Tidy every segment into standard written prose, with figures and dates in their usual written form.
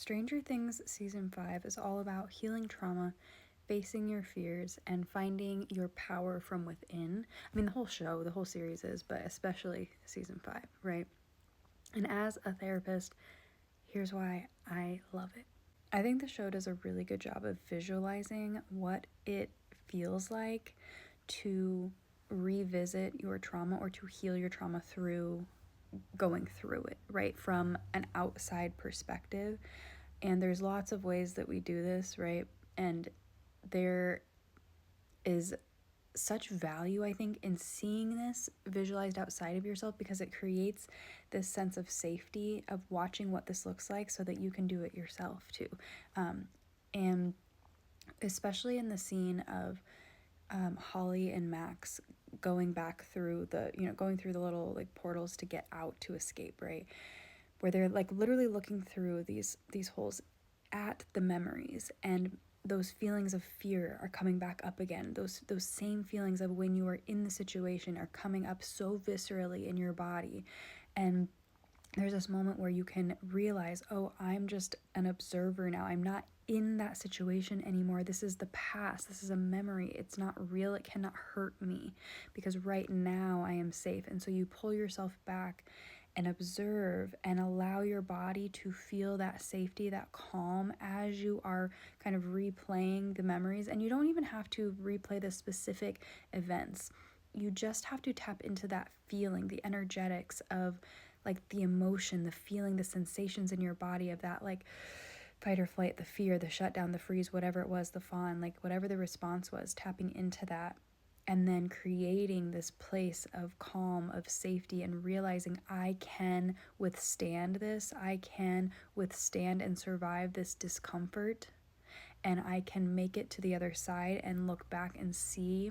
Stranger Things Season 5 is all about healing trauma, facing your fears, and finding your power from within. I mean, the whole show, the whole series is, but especially Season 5, right? And as a therapist, here's why I love it. I think the show does a really good job of visualizing what it feels like to revisit your trauma or to heal your trauma through going through it, right? From an outside perspective. And there's lots of ways that we do this, right? And there is such value, I think, in seeing this visualized outside of yourself, because it creates this sense of safety of watching what this looks like so that you can do it yourself too. And especially in the scene of Holly and Max going back through going through the little like portals to get out to escape, right? Where they're like literally looking through these holes at the memories, and those feelings of fear are coming back up again. Those same feelings of when you were in the situation are coming up so viscerally in your body. And there's this moment where you can realize, oh, I'm just an observer now. I'm not in that situation anymore. This is the past. This is a memory. It's not real. It cannot hurt me because right now I am safe. And so you pull yourself back and observe and allow your body to feel that safety, that calm as you are kind of replaying the memories. And you don't even have to replay the specific events. You just have to tap into that feeling, the energetics of like the emotion, the feeling, the sensations in your body of that like fight or flight, the fear, the shutdown, the freeze, whatever it was, the fawn, like whatever the response was, tapping into that. And then creating this place of calm, of safety, and realizing I can withstand this. I can withstand and survive this discomfort. And I can make it to the other side and look back and see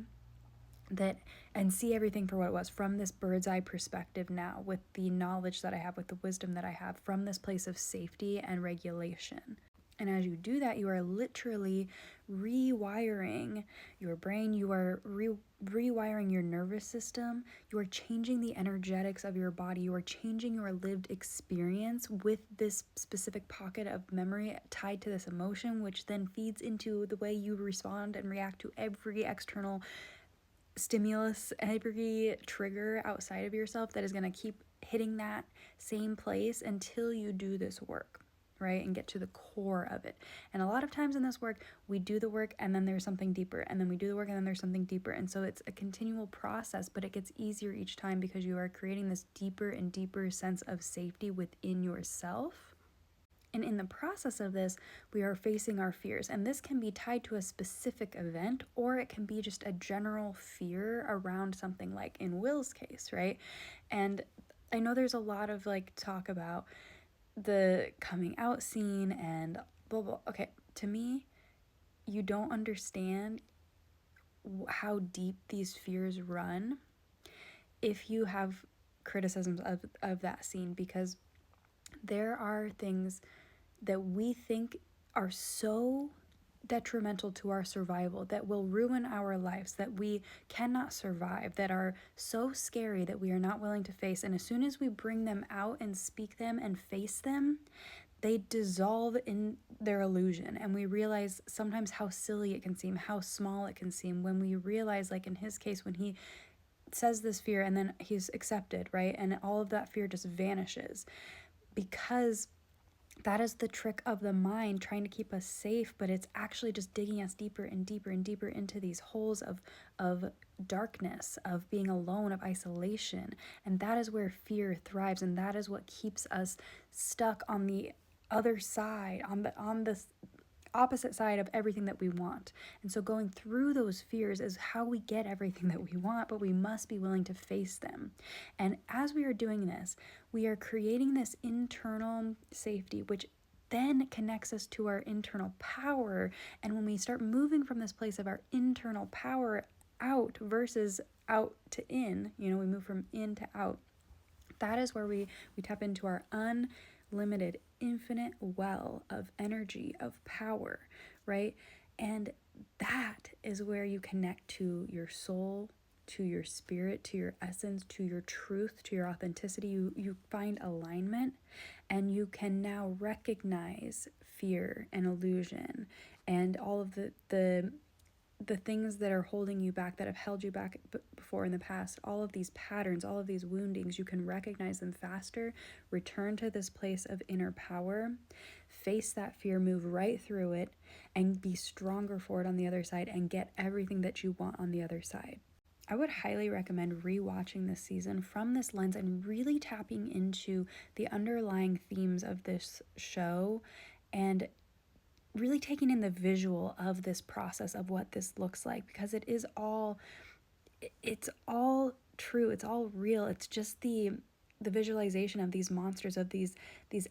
that and see everything for what it was from this bird's eye perspective now, with the knowledge that I have, with the wisdom that I have, from this place of safety and regulation. And as you do that, you are literally rewiring your brain. You are rewiring your nervous system. You are changing the energetics of your body. You are changing your lived experience with this specific pocket of memory tied to this emotion, which then feeds into the way you respond and react to every external stimulus, every trigger outside of yourself that is going to keep hitting that same place until you do this work, right? And get to the core of it. And a lot of times in this work, we do the work and then there's something deeper, and then we do the work and then there's something deeper. And so it's a continual process, but it gets easier each time because you are creating this deeper and deeper sense of safety within yourself. And in the process of this, we are facing our fears. And this can be tied to a specific event, or it can be just a general fear around something, like in Will's case, right? And I know there's a lot of like talk about the coming out scene and blah, blah. Okay, to me, you don't understand how deep these fears run if you have criticisms of that scene, because there are things that we think are so detrimental to our survival, that will ruin our lives, that we cannot survive, that are so scary that we are not willing to face. And as soon as we bring them out and speak them and face them, they dissolve in their illusion. And we realize sometimes how silly it can seem, how small it can seem, when we realize, like in his case, when he says this fear and then he's accepted, right? And all of that fear just vanishes, because that is the trick of the mind trying to keep us safe, but it's actually just digging us deeper and deeper and deeper into these holes of darkness, of being alone, of isolation. And that is where fear thrives, and that is what keeps us stuck on the other side, on the opposite side of everything that we want. And so going through those fears is how we get everything that we want, but we must be willing to face them. And as we are doing this, we are creating this internal safety, which then connects us to our internal power. And when we start moving from this place of our internal power out versus out to in, we move from in to out. That is where we tap into our unlimited, infinite well of energy, of power, right? And that is where you connect to your soul, to your spirit, to your essence, to your truth, to your authenticity. You find alignment, and you can now recognize fear and illusion and all of the things that are holding you back, that have held you back before in the past, all of these patterns, all of these woundings, you can recognize them faster, return to this place of inner power, face that fear, move right through it, and be stronger for it on the other side and get everything that you want on the other side. I would highly recommend rewatching this season from this lens and really tapping into the underlying themes of this show and really taking in the visual of this process of what this looks like, because it's all true, it's all real. It's just the visualization of these monsters, of these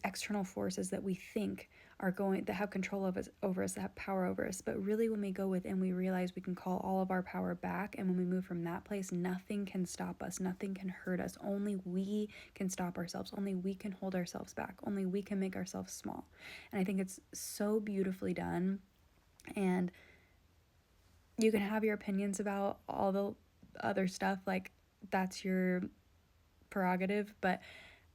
external forces that we think are going, that have control of us, over us, that have power over us. But really, when we go within, we realize we can call all of our power back, and when we move from that place, nothing can stop us, nothing can hurt us. Only we can stop ourselves, only we can hold ourselves back, only we can make ourselves small. And I think it's so beautifully done. And you can have your opinions about all the other stuff, like that's your prerogative, but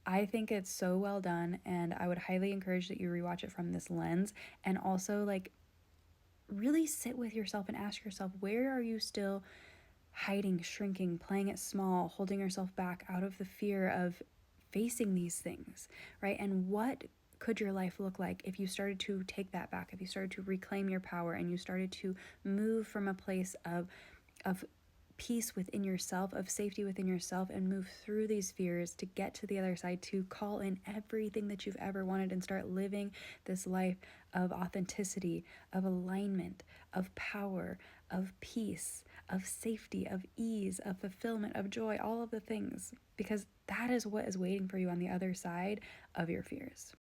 I think it's so well done, and I would highly encourage that you rewatch it from this lens, and also like really sit with yourself and ask yourself, where are you still hiding, shrinking, playing it small, holding yourself back out of the fear of facing these things, right? And what could your life look like if you started to take that back, if you started to reclaim your power, and you started to move from a place of peace within yourself, of safety within yourself, and move through these fears to get to the other side, to call in everything that you've ever wanted and start living this life of authenticity, of alignment, of power, of peace, of safety, of ease, of fulfillment, of joy, all of the things, because that is what is waiting for you on the other side of your fears.